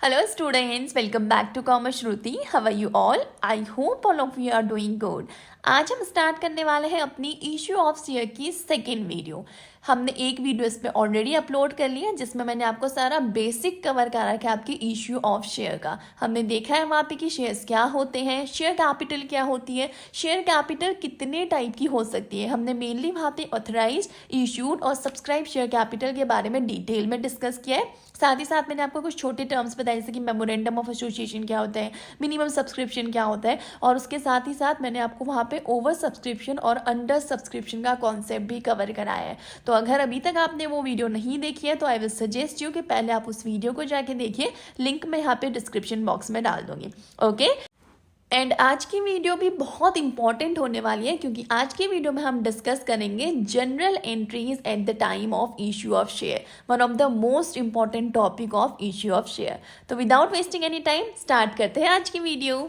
Hello students, welcome back to Commerce Shruti. How are you all? I hope all of you are doing good. आज हम start करने वाले हैं अपनी issue of share की second video. हमने एक वीडियो इस पे ऑलरेडी अपलोड कर लिया जिसमें मैंने आपको सारा बेसिक कवर कर रखा है आपकी इशू ऑफ शेयर का। हमने देखा है वहाँ पे कि शेयर्स क्या होते हैं, शेयर कैपिटल क्या होती है, शेयर कैपिटल कितने टाइप की हो सकती है। हमने मेनली वहाँ पे ऑथराइज्ड, इशूड और सब्सक्राइब शेयर कैपिटल के बारे में डिटेल में डिस्कस किया है। साथ ही साथ मैंने आपको कुछ छोटे टर्म्स बताए जैसे कि मेमोरेंडम ऑफ एसोसिएशन क्या होता है, मिनिमम सब्सक्रिप्शन क्या होता है, और उसके साथ ही साथ मैंने आपको वहाँ पे ओवर सब्सक्रिप्शन और अंडर सब्सक्रिप्शन का कॉन्सेप्ट भी कवर कराया है। तो अगर अभी तक आपने वो वीडियो नहीं देखी है तो आई विल सजेस्ट यू कि पहले आप उस वीडियो को जाके देखिए, लिंक मैं यहाँ पे डिस्क्रिप्शन बॉक्स में डाल दूंगी। ओके, एंड आज की वीडियो भी बहुत इंपॉर्टेंट होने वाली है क्योंकि आज की वीडियो में हम डिस्कस करेंगे general entries at the time of issue of share, one of the most important topic of issue of share. तो without wasting any time start करते हैं आज की वीडियो।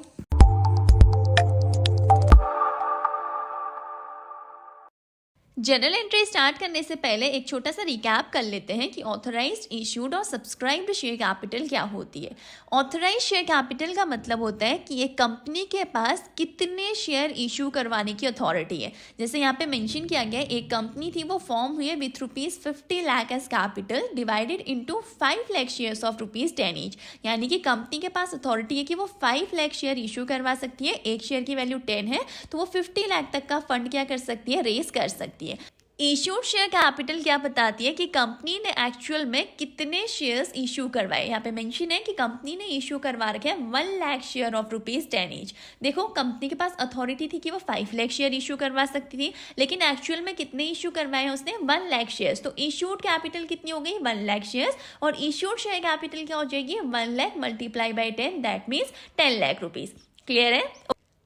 जनरल एंट्री स्टार्ट करने से पहले एक छोटा सा रिकैप कर लेते हैं कि ऑथराइज्ड, इशूड और सब्सक्राइब्ड शेयर कैपिटल क्या होती है। ऑथराइज्ड शेयर कैपिटल का मतलब होता है कि एक कंपनी के पास कितने शेयर इशू करवाने की अथॉरिटी है। जैसे यहाँ पे मेंशन किया गया, एक कंपनी थी वो फॉर्म हुई है with ₹50 lakh as capital divided into 5 lakh shares of ₹10 each, यानी कि कंपनी के पास अथॉरिटी है कि वो 5 लाख शेयर इशू करवा सकती है। एक शेयर की वैल्यू 10 है तो वो 50 लाख तक का फंड क्या कर सकती है, रेज कर सकती है। इशूड शेयर कैपिटल क्या बताती है कि कंपनी ने एक्चुअल में कितने शेयर्स इशू करवाए। यहाँ पे मेंशन है कि कंपनी ने इशू करवा रखे हैं 1 लाख शेयर ऑफ ₹10 ईच। देखो, कंपनी के पास अथॉरिटी थी कि वो 5 लाख शेयर इशू करवा सकती थी, लेकिन एक्चुअल में कितने इशू करवाए हैं उसने, 1 लाख शेयर्स। तो इशूड कैपिटल कितनी हो गई, 1 लाख शेयर्स, और इशूड शेयर कैपिटल क्या हो जाएगी, 1 lakh multiply by 10, that means 10 lakh rupees. Clear है।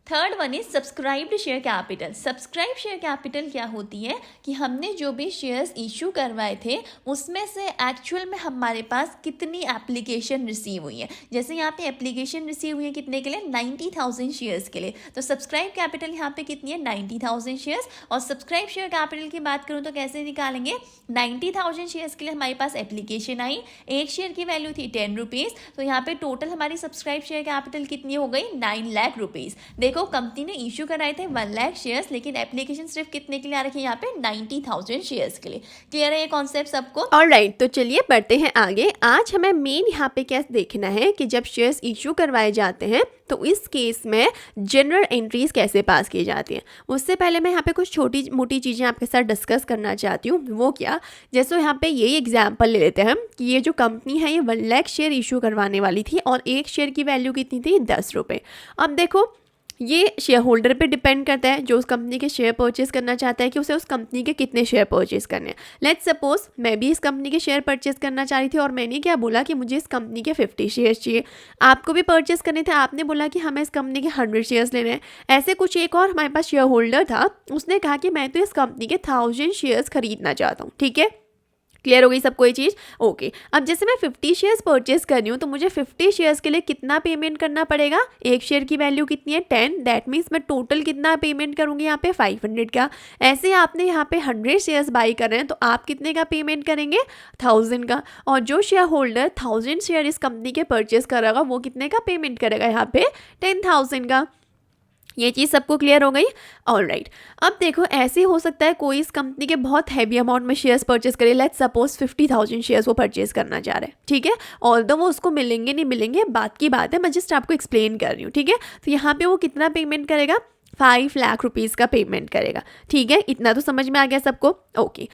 Third one is subscribed share capital. Subscribe share capital क्या होती है कि हमने जो भी शेयर्स इशू करवाए थे उसमें से एक्चुअल में हमारे पास कितनी एप्लीकेशन रिसीव हुई है। जैसे यहाँ पे एप्लीकेशन रिसीव हुई है कितने के लिए, 90,000 शेयर्स के लिए। तो सब्सक्राइब कैपिटल यहाँ पे कितनी है, 90,000 शेयर्स। और सब्सक्राइब शेयर कैपिटल की बात करूँ तो कैसे निकालेंगे, 90,000 शेयर्स के लिए हमारे पास एप्लीकेशन आई, एक शेयर की वैल्यू थी ₹10, तो यहाँ पे टोटल हमारी सब्सक्राइब शेयर कैपिटल कितनी हो गई, 9 लाख रुपीज। देखो, कंपनी ने इशू कराए थे 1 लाख शेयर्स, लेकिन एप्लीकेशन सिर्फ कितने के लिए आ रखी है, यहाँ पे 90,000 शेयर्स के लिए। क्लियर है ये कॉन्सेप्ट सबको? ऑलराइट, तो चलिए बढ़ते हैं आगे। आज हमें मेन यहाँ पे क्या देखना है कि जब शेयर्स इशू करवाए जाते हैं तो इस केस में जनरल एंट्रीज कैसे पास की जाती हैं। उससे पहले मैं यहाँ पे कुछ छोटी मोटी चीज़ें आपके साथ डिस्कस करना चाहती हूँ। वो क्या, जैसे यहाँ पे यही एग्जांपल ले लेते हैं हम कि ये जो कंपनी है ये 1 लाख शेयर इशू करवाने वाली थी और एक शेयर की वैल्यू कितनी थी, ₹10। अब देखो, ये शेयर होल्डर पे डिपेंड करता है जो उस कंपनी के शेयर परचेज करना चाहता है कि उसे उस कंपनी के कितने शेयर परचेज करने हैं। लेट्स सपोज मैं भी इस कंपनी के शेयर परचेज करना चाह रही थी और मैंने क्या बोला कि मुझे इस कंपनी के 50 शेयर्स चाहिए। आपको भी परचेज करने थे, आपने बोला कि हमें इस कंपनी के 100 शेयर्स लेने हैं। ऐसे कुछ एक और हमारे पास शेयर होल्डर था, उसने कहा कि मैं तो इस कंपनी के 1000 शेयर्स खरीदना चाहता हूँ। ठीक है, क्लियर हो गई सबको ये चीज़? ओके, अब जैसे मैं 50 शेयर्स परचेस कर रही हूँ तो मुझे 50 शेयर्स के लिए कितना पेमेंट करना पड़ेगा, एक शेयर की वैल्यू कितनी है, 10, दैट मीन्स मैं टोटल कितना पेमेंट करूँगी यहाँ पे 500 का। ऐसे आपने यहाँ पे 100 शेयर्स बाई कर रहे हैं तो आप कितने का पेमेंट करेंगे, 1000 का। और जो शेयर होल्डर 1000 शेयर इस कंपनी के परचेस करेगा वो कितने का पेमेंट करेगा, यहाँ पे 10,000 का। ये चीज़ सबको क्लियर हो गई? ऑलराइट, अब देखो, ऐसे हो सकता है कोई इस कंपनी के बहुत हैवी अमाउंट में शेयर्स परचेस करे। लेट्स सपोज 50,000 शेयर्स वो परचेस करना चाह रहे हैं। ठीक है, ऑल्दो वो उसको मिलेंगे नहीं मिलेंगे बात की बात है, मैं जस्ट आपको एक्सप्लेन कर रही हूँ। ठीक है, तो यहाँ पे वो कितना पेमेंट करेगा, 5 लाख रुपीज़ का पेमेंट करेगा। ठीक है, इतना तो समझ में आ गया सबको? ओके,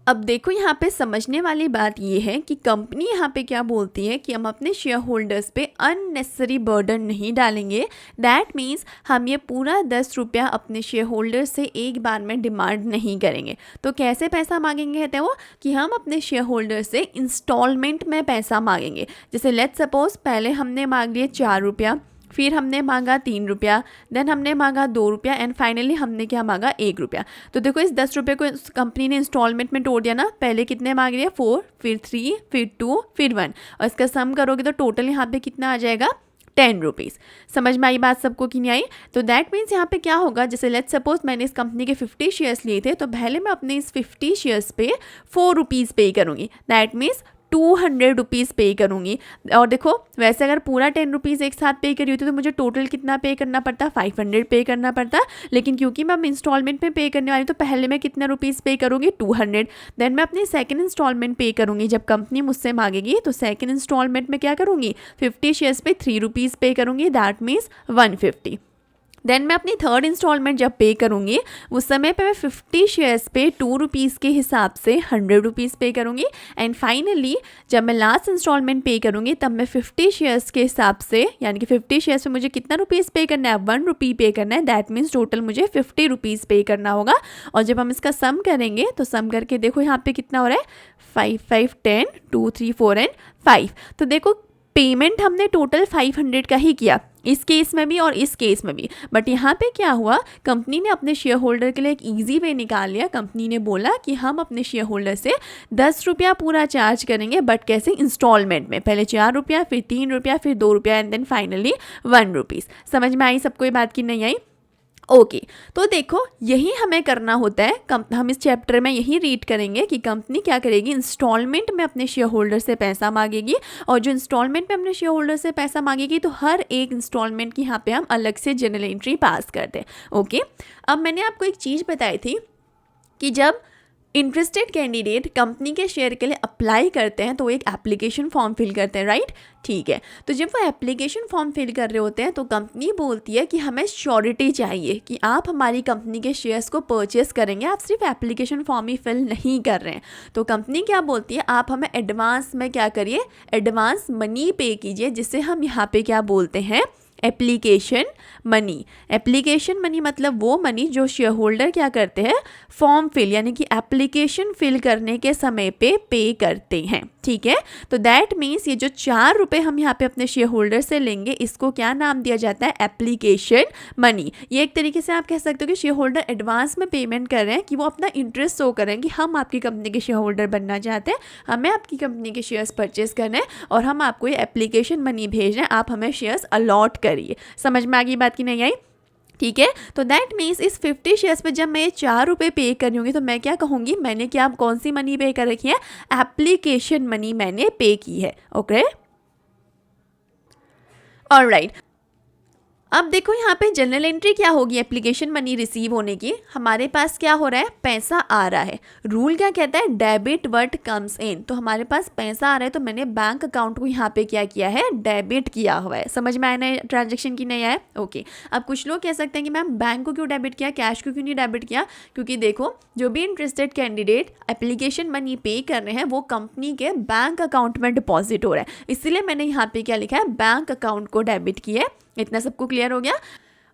अब देखो यहाँ पे समझने वाली बात ये है कि कंपनी यहाँ पे क्या बोलती है कि हम अपने शेयर होल्डर्स पे अननेसेसरी बर्डन नहीं डालेंगे। दैट मीन्स हम ये पूरा ₹10 अपने शेयर होल्डर्स से एक बार में डिमांड नहीं करेंगे। तो कैसे पैसा मांगेंगे कहते हैं वो कि हम अपने शेयर होल्डर से इंस्टॉलमेंट में पैसा मांगेंगे। जैसे लेट्स सपोज पहले हमने मांग लिए ₹4, फिर हमने मांगा ₹3, देन हमने मांगा ₹2 एंड फाइनली हमने क्या मांगा, ₹1। तो देखो, इस ₹10 को कंपनी ने इंस्टॉलमेंट में तोड़ दिया ना। पहले कितने मांग रही है, 4, फिर 3, फिर 2, फिर 1, और इसका सम करोगे तो टोटल यहाँ पे कितना आ जाएगा, ₹10। समझ में आई बात सबको कि नहीं आई? तो दैट मीन्स यहाँ पे क्या होगा, जैसे लेट्स सपोज मैंने इस कंपनी के 50 शेयर्स लिए थे तो पहले मैं अपने इस 50 शेयर्स पे ₹4 पे करूँगी। दैट मीन्स ₹200 पे करूँगी। और देखो वैसे अगर पूरा ₹10 एक साथ पे करी होती तो मुझे टोटल कितना पे करना पड़ता, 500 पे करना पड़ता। लेकिन क्योंकि मैं इंस्टॉलमेंट में पे करने वाली तो पहले मैं कितना रुपीज़ पे करूँगी, 200। देन मैं अपनी सेकंड इंस्टॉलमेंट पे करूँगी जब कंपनी मुझसे मांगेगी, तो सेकंड इंस्टॉलमेंट में क्या करूँगी, 50 शेयर्स पे ₹3 पे करूँगी, दैट मीन्स 150। देन मैं अपनी थर्ड इंस्टॉलमेंट जब पे करूँगी उस समय पे मैं 50 शेयर्स पे ₹2 के हिसाब से ₹100 पे करूँगी। एंड फाइनली जब मैं लास्ट इंस्टॉलमेंट पे करूँगी तब मैं 50 शेयर्स के हिसाब से, यानी कि 50 शेयर्स पे मुझे कितना रुपीज़ पे करना है, ₹1 पे करना है, दैट मीन्स टोटल मुझे ₹50 पे करना होगा। और जब हम इसका सम करेंगे तो सम करके देखो यहाँ पे कितना हो रहा है, 5 5 10 2 3 4 एंड 5। तो देखो पेमेंट हमने टोटल 500 का ही किया, इस केस में भी और इस केस में भी। बट यहाँ पे क्या हुआ, कंपनी ने अपने शेयर होल्डर के लिए एक इजी वे निकाल लिया। कंपनी ने बोला कि हम अपने शेयर होल्डर से ₹10 पूरा चार्ज करेंगे, बट कैसे, इंस्टॉलमेंट में, पहले ₹4, फिर ₹3, फिर ₹2 एंड देन फाइनली ₹1। समझ में आई सबको ये बात की नहीं आई? ओके तो देखो यही हमें करना होता है। हम इस चैप्टर में यही रीड करेंगे कि कंपनी क्या करेगी, इंस्टॉलमेंट में अपने शेयर होल्डर से पैसा मांगेगी, और जो इंस्टॉलमेंट में अपने शेयर होल्डर से पैसा मांगेगी तो हर एक इंस्टॉलमेंट की यहाँ पे हम अलग से जर्नल एंट्री पास करते हैं। ओके, अब मैंने आपको एक चीज़ बताई थी कि जब इंटरेस्टेड कैंडिडेट कंपनी के शेयर के लिए अप्लाई करते हैं तो एक एप्लीकेशन फॉर्म फिल करते हैं, राइट? ठीक है, तो जब वो एप्लीकेशन फॉर्म फिल कर रहे होते हैं तो कंपनी बोलती है कि हमें श्योरिटी चाहिए कि आप हमारी कंपनी के शेयर्स को परचेस करेंगे, आप सिर्फ एप्लीकेशन फॉर्म ही फिल नहीं कर रहे हैं। तो कंपनी क्या बोलती है, आप हमें एडवांस में क्या करिए, एडवांस मनी पे कीजिए, जिसे हम यहाँ पे क्या बोलते हैं, एप्लीकेशन मनी। एप्लीकेशन मनी मतलब वो मनी जो शेयर होल्डर क्या करते हैं, फॉर्म फिल यानी कि एप्लीकेशन फिल करने के समय पे करते हैं। ठीक है, तो दैट मीन्स ये जो ₹4 हम यहाँ पे अपने शेयर होल्डर से लेंगे, इसको क्या नाम दिया जाता है, एप्लीकेशन मनी। ये एक तरीके से आप कह सकते हो कि शेयर होल्डर एडवांस में पेमेंट कर रहे हैं कि वो अपना इंटरेस्ट शो करें कि हम आपकी कंपनी के शेयर होल्डर बनना चाहते हैं, हमें आपकी कंपनी के शेयर्स परचेस करने हैं और हम आपको ये एप्लीकेशन मनी भेज रहे हैं, आप हमें शेयर्स अलॉट करिए। समझ में आ गई बात की नहीं आई? ठीक है, तो दैट मीन्स इस 50 शेयर्स पे जब मैं ₹4 पे कर रही होंगी तो मैं क्या कहूँगी, मैंने क्या कौन सी मनी पे कर रखी है, एप्लीकेशन मनी मैंने पे की है। Okay, alright. अब देखो यहाँ पे जनरल एंट्री क्या होगी, एप्लीकेशन मनी रिसीव होने की। हमारे पास क्या हो रहा है, पैसा आ रहा है। रूल क्या कहता है, डेबिट व्हाट कम्स इन। तो हमारे पास पैसा आ रहा है तो मैंने बैंक अकाउंट को यहाँ पे क्या किया है, डेबिट किया हुआ है। समझ में आया ना ट्रांजेक्शन की नहीं आया? ओके, अब कुछ लोग कह सकते हैं कि मैम बैंक को क्यों डेबिट किया, कैश को क्यों नहीं डेबिट किया? क्योंकि देखो जो भी इंटरेस्टेड कैंडिडेट एप्लीकेशन मनी पे कर रहे हैं वो कंपनी के बैंक अकाउंट में डिपॉजिट हो रहा है, इसलिए मैंने यहाँ पे क्या लिखा है, बैंक अकाउंट को डेबिट किया है। इतना सबको क्लियर हो गया?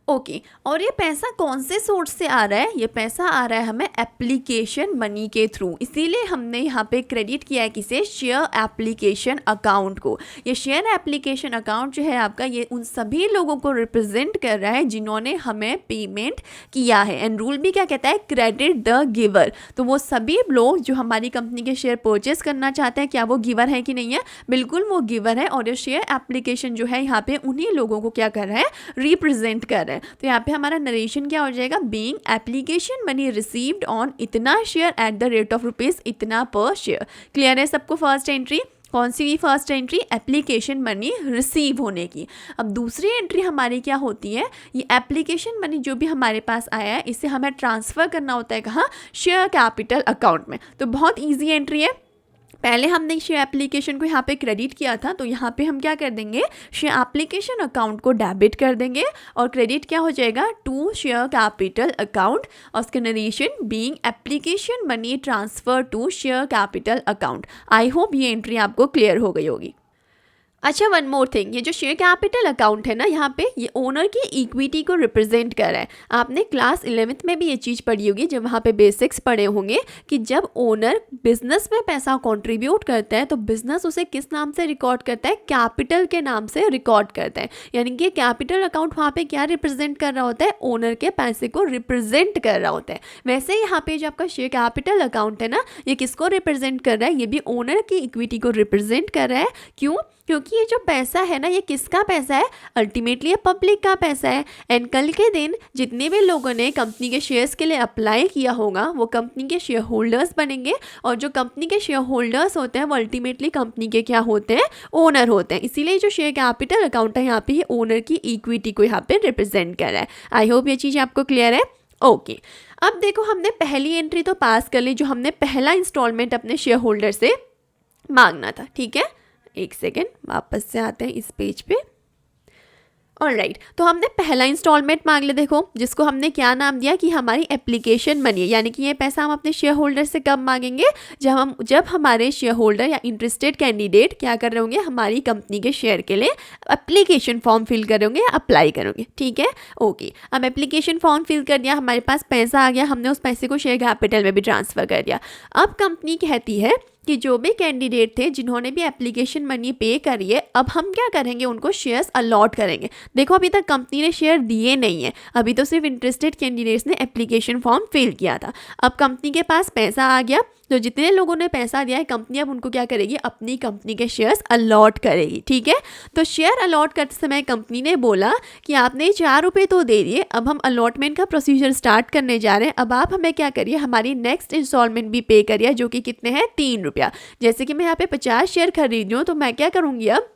ओके, और ये पैसा कौन से सोर्स से आ रहा है, ये पैसा आ रहा है हमें एप्लीकेशन मनी के थ्रू, इसीलिए हमने यहाँ पे क्रेडिट किया है किसे, शेयर एप्लीकेशन अकाउंट को। ये शेयर एप्लीकेशन अकाउंट जो है आपका, ये उन सभी लोगों को रिप्रेजेंट कर रहा है जिन्होंने हमें पेमेंट किया है। एंड रूल भी क्या कहता है, क्रेडिट द गिवर। तो वो सभी लोग जो हमारी कंपनी के शेयर परचेस करना चाहते हैं, क्या वो गिवर है कि नहीं है? बिल्कुल वो गिवर है, और ये शेयर एप्लीकेशन जो है यहाँ पे उन्हीं लोगों को क्या कर रहा है, रिप्रेजेंट कर रहा है। तो यहाँ पे हमारा नरेशन क्या हो जाएगा, being application money received on इतना share at the rate of rupees इतना पर शेयर। क्लियर है सबको? फर्स्ट एंट्री कौन सी? First entry application money receive होने की। अब दूसरी एंट्री हमारी क्या होती है, ये एप्लीकेशन मनी जो भी हमारे पास आया है इसे हमें ट्रांसफ़र करना होता है कहाँ, शेयर कैपिटल अकाउंट में। तो बहुत ईजी एंट्री है। पहले हमने शेयर एप्लीकेशन को यहाँ पे क्रेडिट किया था, तो यहाँ पे हम क्या कर देंगे, शेयर एप्लीकेशन अकाउंट को डेबिट कर देंगे और क्रेडिट क्या हो जाएगा, टू शेयर कैपिटल अकाउंट, और उसके narration being application money transfer to share capital account. I hope ये एंट्री आपको क्लियर हो गई होगी। अच्छा, वन मोर थिंग, ये जो शेयर कैपिटल अकाउंट है ना, यहाँ पे ये ओनर की इक्विटी को रिप्रेजेंट कर रहा है। आपने क्लास 11th में भी ये चीज़ पढ़ी होगी, जब वहाँ पे बेसिक्स पढ़े होंगे कि जब ओनर बिजनेस में पैसा कंट्रीब्यूट करता है तो बिजनेस उसे किस नाम से रिकॉर्ड करता है, कैपिटल के नाम से रिकॉर्ड करता है। यानी कि कैपिटल अकाउंट वहाँ पे क्या रिप्रेजेंट कर रहा होता है, ओनर के पैसे को रिप्रेजेंट कर रहा होता है। वैसे यहाँ पे जो आपका शेयर कैपिटल अकाउंट है ना, ये किसको रिप्रेजेंट कर रहा है, ये भी ओनर की इक्विटी को रिप्रेजेंट कर रहा है। क्यों? क्योंकि ये जो पैसा है ना, ये किसका पैसा है, अल्टीमेटली ये पब्लिक का पैसा है। एंड कल के दिन जितने भी लोगों ने कंपनी के शेयर्स के लिए अप्लाई किया होगा वो कंपनी के शेयर होल्डर्स बनेंगे, और जो कंपनी के शेयर होल्डर्स होते हैं वो अल्टीमेटली कंपनी के क्या होते हैं, ओनर होते हैं। इसीलिए जो शेयर कैपिटल अकाउंट है यहाँ पे ये ओनर की इक्विटी को यहाँ पे रिप्रेजेंट कर रहा है। आई होप ये चीज़ आपको क्लियर है। ओके, अब देखो हमने पहली एंट्री तो पास कर ली, जो हमने पहला इंस्टॉलमेंट अपने शेयर होल्डर से मांगना था। ठीक है, एक सेकेंड, वापस से आते हैं इस पेज पे। ऑलराइट, तो हमने पहला इंस्टॉलमेंट मांग लिया, देखो जिसको हमने क्या नाम दिया कि हमारी एप्लीकेशन मनी है, यानी कि ये पैसा हम अपने शेयर होल्डर से कब मांगेंगे, जब हमारे शेयर होल्डर या इंटरेस्टेड कैंडिडेट क्या कर रहे होंगे, हमारी कंपनी के शेयर के लिए एप्लीकेशन फॉर्म फिल कर रहे होंगे या अप्लाई करोगे। ठीक है, ओके, अब एप्लीकेशन फॉर्म फिल कर दिया, हमारे पास पैसा आ गया, हमने उस पैसे को शेयर कैपिटल में भी ट्रांसफ़र कर दिया। अब कंपनी कहती है कि जो भी कैंडिडेट थे जिन्होंने भी एप्लीकेशन मनी पे करी है, अब हम क्या करेंगे, उनको शेयर्स अलॉट करेंगे। देखो अभी तक कंपनी ने शेयर दिए नहीं है, अभी तो सिर्फ इंटरेस्टेड कैंडिडेट्स ने एप्लीकेशन फॉर्म फिल किया था। अब कंपनी के पास पैसा आ गया, तो जितने लोगों ने पैसा दिया है कंपनी अब उनको क्या करेगी, अपनी कंपनी के शेयर्स अलॉट करेगी। ठीक है, तो शेयर अलॉट करते समय कंपनी ने बोला कि आपने 4 रुपये तो दे दिए, अब हम अलॉटमेंट का प्रोसीजर स्टार्ट करने जा रहे हैं। अब आप हमें क्या करिए, हमारी नेक्स्ट इंस्टॉलमेंट भी पे करिए, जो कि कितने हैं, 3 रुपया। जैसे कि मैं यहाँ पे 50 शेयर खरीद रही हूँ, तो मैं क्या करूँगी, अब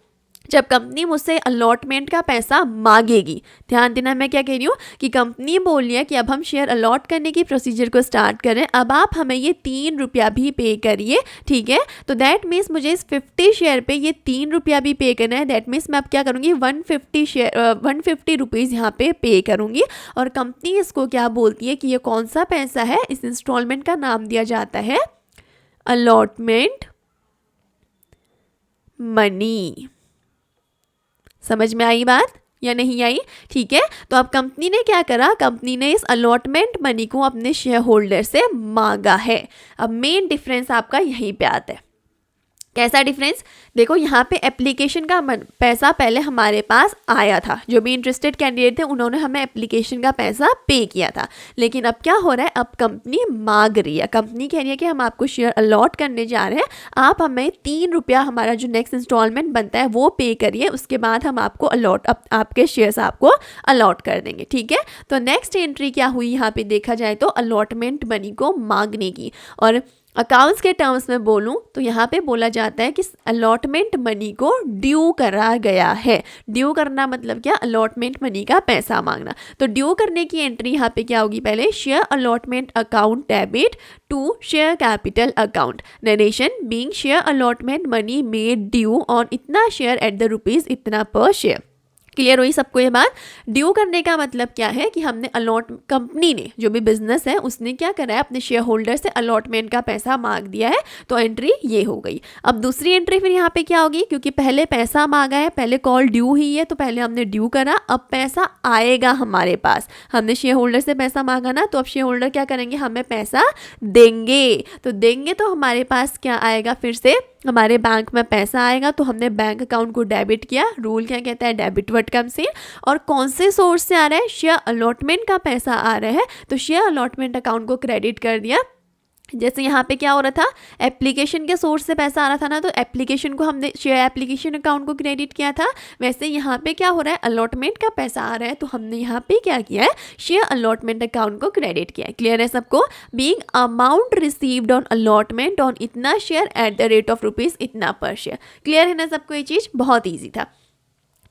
जब कंपनी मुझसे अलॉटमेंट का पैसा मांगेगी, ध्यान देना मैं क्या कह रही हूँ कि कंपनी बोल रही है कि अब हम शेयर अलॉट करने की प्रोसीजर को स्टार्ट करें, अब आप हमें ये 3 रुपया भी पे करिए। ठीक है, तो दैट मीन्स मुझे इस 50 शेयर पे ये 3 रुपया भी पे करना है। दैट मीन्स मैं अब क्या करूँगी, 150 रुपीज़ यहाँ पे करूँगी। और कंपनी इसको क्या बोलती है कि ये कौन सा पैसा है, इस इंस्टॉलमेंट का नाम दिया जाता है अलॉटमेंट मनी। समझ में आई बात या नहीं आई? ठीक है, तो अब कंपनी ने क्या करा, कंपनी ने इस अलॉटमेंट मनी को अपने शेयर होल्डर से मांगा है। अब मेन डिफरेंस आपका यहीं पे आता है। कैसा डिफरेंस, देखो यहाँ पे एप्लीकेशन का पैसा पहले हमारे पास आया था, जो भी इंटरेस्टेड कैंडिडेट थे उन्होंने हमें एप्लीकेशन का पैसा पे किया था। लेकिन अब क्या हो रहा है, अब कंपनी मांग रही है, कंपनी कह रही है कि हम आपको शेयर अलॉट करने जा रहे हैं, आप हमें 3 रुपया हमारा जो नेक्स्ट इंस्टॉलमेंट बनता है वो पे करिए, उसके बाद हम आपको आपके शेयर्स आपको अलॉट कर देंगे। ठीक है, तो नेक्स्ट एंट्री क्या हुई यहाँ पे देखा जाए तो अलॉटमेंट मनी को मांगने की। और अकाउंट्स के टर्म्स में बोलूं तो यहाँ पे बोला जाता है कि अलॉटमेंट मनी को ड्यू करा गया है। ड्यू करना मतलब क्या, अलॉटमेंट मनी का पैसा मांगना। तो ड्यू करने की एंट्री यहाँ पे क्या होगी, पहले share allotment account debit to share capital account, narration being share allotment money made due on इतना शेयर एट द रुपीज़ इतना पर शेयर। क्लियर हुई सबको ये बात? ड्यू करने का मतलब क्या है कि हमने कंपनी ने, जो भी बिजनेस है उसने क्या करा है, अपने शेयर होल्डर से अलॉटमेंट का पैसा मांग दिया है, तो एंट्री ये हो गई। अब दूसरी एंट्री फिर यहाँ पे क्या होगी, क्योंकि पहले पैसा मांगा है, पहले कॉल ड्यू ही है, तो पहले हमने ड्यू करा, अब पैसा आएगा हमारे पास। हमने शेयर होल्डर से पैसा मांगा ना, तो अब शेयर होल्डर क्या करेंगे, हमें पैसा देंगे। तो देंगे तो हमारे पास क्या आएगा, फिर से हमारे बैंक में पैसा आएगा, तो हमने बैंक अकाउंट को डेबिट किया। रूल क्या कहता है, डेबिट व्हाट कम्स इन। और कौन से सोर्स से आ रहा है, शेयर अलॉटमेंट का पैसा आ रहा है, तो शेयर अलॉटमेंट अकाउंट को क्रेडिट कर दिया। जैसे यहाँ पे क्या हो रहा था, एप्लीकेशन के सोर्स से पैसा आ रहा था ना, तो एप्लीकेशन को हमने शेयर एप्लीकेशन अकाउंट को क्रेडिट किया था। वैसे यहाँ पे क्या हो रहा है, अलॉटमेंट का पैसा आ रहा है, तो हमने यहाँ पे क्या किया है, शेयर अलॉटमेंट अकाउंट को क्रेडिट किया है। क्लियर है सबको? Being amount received on allotment on इतना share at the rate of rupees इतना पर शेयर। क्लियर है ना सबको? ये चीज़ बहुत ईजी था।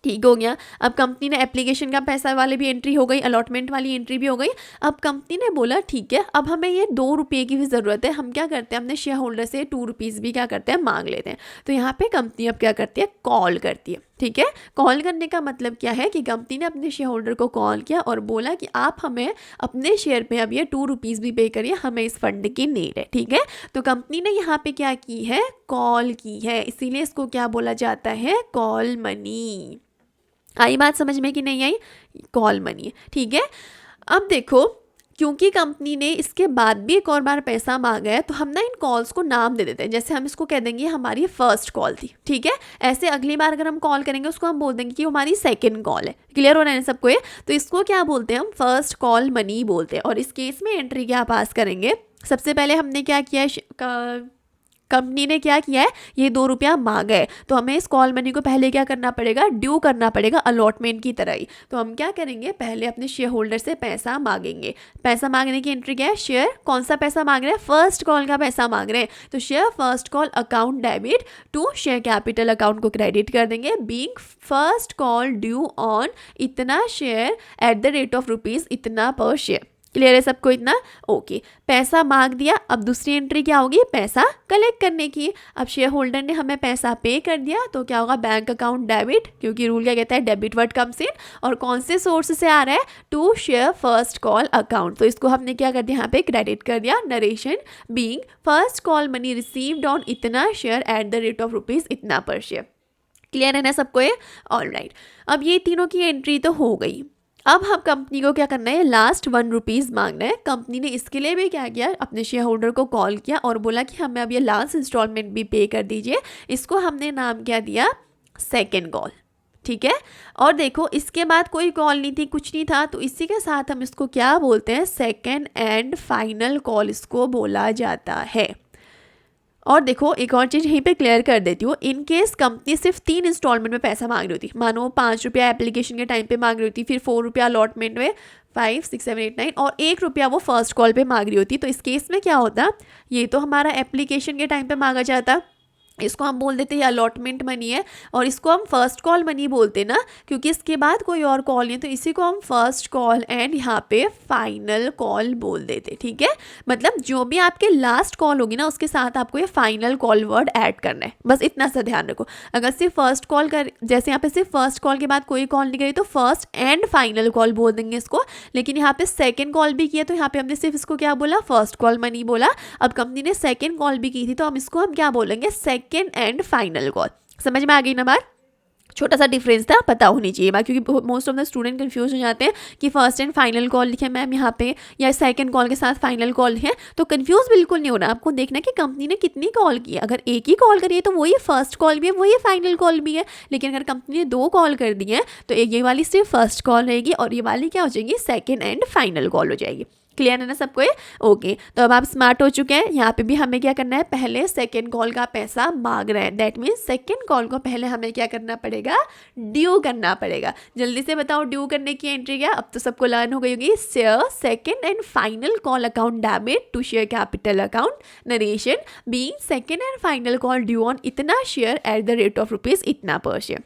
ठीक हो गया। अब कंपनी ने एप्लीकेशन का पैसा वाले भी एंट्री हो गई, अलॉटमेंट वाली एंट्री भी हो गई। अब कंपनी ने बोला ठीक है, अब हमें ये 2 रुपये की भी ज़रूरत है, हम क्या करते हैं, अपने शेयर होल्डर से 2 रुपीज़ भी क्या करते हैं, मांग लेते हैं। तो यहाँ पे कंपनी अब क्या करती है, कॉल करती है। ठीक है, कॉल करने का मतलब क्या है कि कंपनी ने अपने शेयर होल्डर को कॉल किया और बोला कि आप हमें अपने शेयर पे अब ये 2 रुपीज़ भी पे करिए, हमें इस फंड की नीड है। ठीक है, तो कंपनी ने यहाँ पे क्या की है, कॉल की है, इसीलिए इसको क्या बोला जाता है, कॉल मनी। आई बात समझ में कि नहीं आई? Call money. ठीक है, अब देखो क्योंकि कंपनी ने इसके बाद भी एक और बार पैसा मांगा है, तो हम ना इन कॉल्स को नाम दे देते हैं। जैसे हम इसको कह देंगे हमारी फर्स्ट कॉल थी। ठीक है, ऐसे अगली बार अगर हम कॉल करेंगे उसको हम बोल देंगे कि हमारी सेकंड कॉल है। क्लियर हो रहा है सबको ये? तो इसको क्या बोलते हैं, हम फर्स्ट कॉल मनी बोलते हैं। और इस केस में एंट्री क्या पास करेंगे, सबसे पहले हमने क्या किया, कंपनी ने क्या किया है, ये 2 रुपया मांगा है, तो हमें इस कॉल मनी को पहले क्या करना पड़ेगा, ड्यू करना पड़ेगा अलॉटमेंट की तरह ही। तो हम क्या करेंगे, पहले अपने शेयर होल्डर से पैसा मांगेंगे। पैसा मांगने की एंट्री क्या है, शेयर कौन सा पैसा मांग रहे हैं, फर्स्ट कॉल का पैसा मांग रहे हैं, तो share first call account debit to share capital account को क्रेडिट कर देंगे, being first call due on इतना share at the rate of rupees इतना पर शेयर। क्लियर है सबको इतना? ओके, पैसा मांग दिया। अब दूसरी एंट्री क्या होगी, पैसा कलेक्ट करने की। अब शेयर होल्डर ने हमें पैसा पे कर दिया तो क्या होगा, बैंक अकाउंट डेबिट, क्योंकि रूल क्या कहता है, डेबिट वर्ड कम्स इन, और कौन से सोर्स से आ रहा है, to share first call account, तो इसको हमने क्या कर दिया, यहाँ पे क्रेडिट कर दिया। Narration being first call money received on इतना share at the rate of rupees इतना पर शेयर। क्लियर है ना सबको ये? ऑलराइट, अब ये तीनों की एंट्री तो हो गई। अब हम कंपनी को क्या करना है, लास्ट 1 रुपीज़ मांगना है। कंपनी ने इसके लिए भी क्या किया, अपने शेयर होल्डर को कॉल किया और बोला कि हमें अब ये लास्ट इंस्टॉलमेंट भी पे कर दीजिए। इसको हमने नाम क्या दिया, सेकेंड कॉल। ठीक है, और देखो इसके बाद कोई कॉल नहीं थी, कुछ नहीं था, तो इसी के साथ हम इसको क्या बोलते हैं, सेकेंड एंड फाइनल कॉल इसको बोला जाता है। और देखो एक और चीज़ यहीं पे क्लियर कर देती हूँ, इन केस कंपनी सिर्फ 3 इंस्टॉलमेंट में पैसा मांग रही होती, मानो 5 रुपया एप्लीकेशन के टाइम पे मांग रही होती, फिर 4 रुपया अलॉटमेंट में, 5, 6, 7, 8, 9 और 1 रुपया वो फर्स्ट कॉल पे मांग रही होती, तो इस केस में क्या होता, ये तो हमारा एप्लीकेशन के टाइम पे मांगा जाता, इसको हम बोल देते हैं अलॉटमेंट मनी है, और इसको हम फर्स्ट कॉल मनी बोलते ना, क्योंकि इसके बाद कोई और कॉल नहीं है, तो इसी को हम फर्स्ट कॉल एंड यहाँ पे फाइनल कॉल बोल देते। ठीक है, मतलब जो भी आपके लास्ट कॉल होगी ना, उसके साथ आपको ये फाइनल कॉल वर्ड ऐड करना है, बस इतना सा ध्यान रखो। अगर सिर्फ फर्स्ट कॉल कर, जैसे यहाँ पे सिर्फ फर्स्ट कॉल के बाद कोई कॉल नहीं करी तो फर्स्ट एंड फाइनल कॉल बोल देंगे इसको, लेकिन यहाँ पे सेकेंड कॉल भी किया तो यहाँ पे हमने सिर्फ इसको क्या बोला, फर्स्ट कॉल मनी बोला। अब कंपनी ने सेकेंड कॉल भी की थी तो हम इसको हम क्या बोलेंगे, सेकेंड एंड फाइनल कॉल। समझ में आ गई ना बात? छोटा सा डिफरेंस था, पता होनी चाहिए बात, क्योंकि most of the student confuse हो जाते हैं कि फर्स्ट एंड फाइनल कॉल लिखे मैम यहाँ पे, या सेकंड कॉल के साथ फाइनल कॉल है, तो कंफ्यूज बिल्कुल नहीं होना। आपको देखना है कि कंपनी ने कितनी कॉल की है, अगर एक ही कॉल करी है तो वही फर्स्ट कॉल भी है, वही फाइनल कॉल भी है, लेकिन अगर कंपनी ने 2 कॉल कर दी है तो ये वाली सिर्फ फर्स्ट कॉल रहेगी और ये वाली क्या हो जाएगी, सेकेंड एंड फाइनल कॉल हो जाएगी। क्लियर है ना सबको ये? ओके, तो अब आप स्मार्ट हो चुके हैं। यहाँ पे भी हमें क्या करना है, पहले सेकेंड कॉल का पैसा मांग रहे हैं, दैट मीन्स सेकेंड कॉल को पहले हमें क्या करना पड़ेगा, ड्यू करना पड़ेगा। जल्दी से बताओ ड्यू करने की एंट्री क्या, अब तो सबको लर्न हो गई होगी। Share second and final call account debit to share capital account, narration being second and final call due on इतना share at the rate of rupees इतना पर शेयर।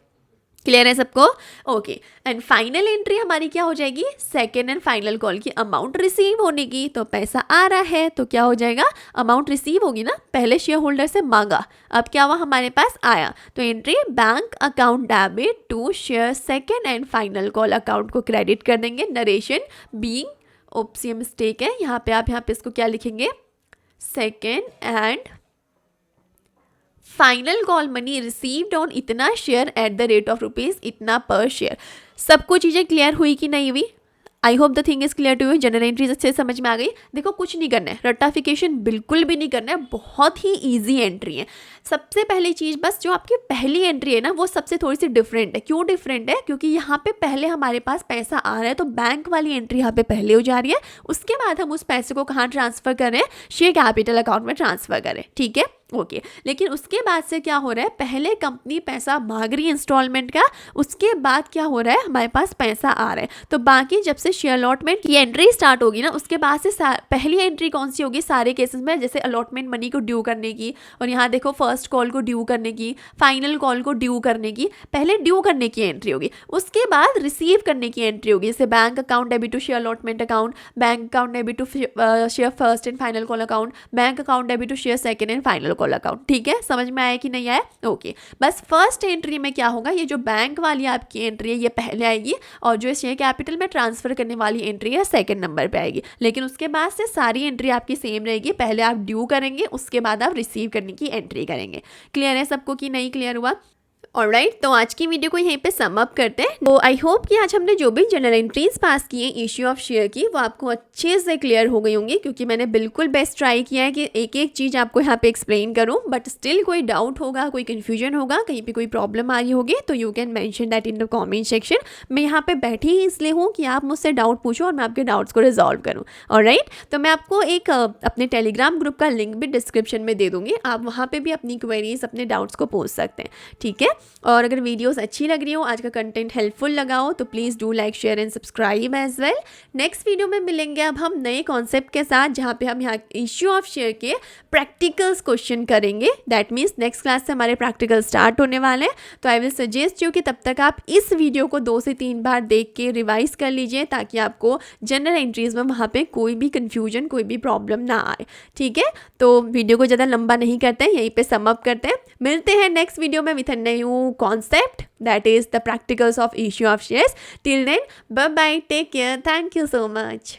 क्लियर है सबको? ओके, एंड फाइनल एंट्री हमारी क्या हो जाएगी, second and final call की अमाउंट रिसीव होने की। तो पैसा आ रहा है तो क्या हो जाएगा, अमाउंट रिसीव होगी ना, पहले शेयर होल्डर से मांगा, अब क्या हुआ, हमारे पास आया, तो entry bank account debit to share second and final call account को क्रेडिट कर देंगे। नरेशन बीइंग, ओप्स ये मिस्टेक है, यहाँ पे इसको क्या लिखेंगे, second and final call money received on इतना share at the rate of rupees इतना पर शेयर। सबको चीज़ें क्लियर हुई कि नहीं हुई? I hope the thing is clear to you. General entries अच्छे से समझ में आ गई। देखो कुछ नहीं करना है, रट्टाफिकेशन बिल्कुल भी नहीं करना है, बहुत ही ईजी एंट्री है। सबसे पहली चीज़ बस जो आपकी पहली एंट्री है ना, वो सबसे थोड़ी सी डिफरेंट है। क्यों डिफरेंट है? क्योंकि यहाँ पे पहले हमारे पास पैसा आ रहा है, तो बैंक वाली एंट्री यहाँ पे पहले हो जा रही है, उसके बाद हम उस पैसे को कहाँ ट्रांसफ़र करें, शेयर कैपिटल अकाउंट में ट्रांसफ़र करें। ठीक है, ओके। लेकिन उसके बाद से क्या हो रहा है, पहले कंपनी पैसा मांग रही है इंस्टॉलमेंट का, उसके बाद क्या हो रहा है, हमारे पास पैसा आ रहा है। तो बाकी जब से शेयर अलॉटमेंट की एंट्री स्टार्ट होगी ना, उसके बाद से पहली एंट्री कौन सी होगी सारे केसेस में, जैसे अलॉटमेंट मनी को ड्यू करने की, और यहाँ देखो फर्स्ट कॉल को ड्यू करने की, फाइनल कॉल को ड्यू करने की, पहले ड्यू करने की एंट्री होगी, उसके बाद रिसीव करने की एंट्री होगी, जैसे bank account debit to share allotment account, bank account debit to share first and final call account, bank account debit to share second and final call account. ठीक है, समझ में आया कि नहीं आया? ओके, बस फर्स्ट एंट्री में क्या होगा, ये जो बैंक वाली आपकी एंट्री है ये पहले आएगी, और जो शेयर कैपिटल में ट्रांसफर करने वाली एंट्री है सेकंड नंबर पे आएगी। लेकिन उसके बाद से सारी एंट्री आपकी सेम रहेगी, पहले आप ड्यू करेंगे, उसके बाद आप रिसीव करने की एंट्री करेंगे। क्लियर है सबको कि नहीं क्लियर हुआ? ऑलराइट, तो आज की वीडियो को यहीं पे सम अप करते हैं। तो आई होप कि आज हमने जो भी जनरल एंट्रीज पास की हैं इश्यू ऑफ शेयर की, वो आपको अच्छे से क्लियर हो गई होंगी, क्योंकि मैंने बिल्कुल बेस्ट ट्राई किया है कि एक एक चीज़ आपको यहाँ पे एक्सप्लेन करूँ। बट स्टिल कोई डाउट होगा, कोई कन्फ्यूजन होगा, कहीं पे कोई प्रॉब्लम आ रही होगी, तो you can mention that in the comment section. मैं यहाँ पे बैठी ही इसलिए हूँ कि आप मुझसे डाउट पूछो और मैं आपके डाउट्स को रिजॉल्व करूँ। ऑलराइट, तो मैं आपको एक अपने टेलीग्राम ग्रुप का लिंक भी डिस्क्रिप्शन में दे दूँगी, आप वहाँ पर भी अपनी क्वेरीज, अपने डाउट्स को पूछ सकते हैं, ठीक है। और अगर वीडियोस अच्छी लग रही हो, आज का कंटेंट हेल्पफुल लगा हो, तो please do like, share and subscribe as well. Next video में मिलेंगे अब हम नए कॉन्सेप्ट के साथ, जहाँ पे हम यहाँ इश्यू ऑफ शेयर के प्रैक्टिकल्स क्वेश्चन करेंगे। दैट मीन्स नेक्स्ट क्लास से हमारे प्रैक्टिकल स्टार्ट होने वाले हैं। तो आई विल सजेस्ट यू कि तब तक आप इस वीडियो को 2 से 3 बार देख के रिवाइज कर लीजिए, ताकि आपको जनरल एंट्रीज में वहाँ पे कोई भी कन्फ्यूजन, कोई भी प्रॉब्लम ना आए, ठीक है। तो वीडियो को ज़्यादा लंबा नहीं करते हैं, यहीं पे सम अप करते हैं। मिलते हैं नेक्स्ट वीडियो में with a new concept, that is the practicals of issue of shares. Till then, bye bye, take care, thank you so much.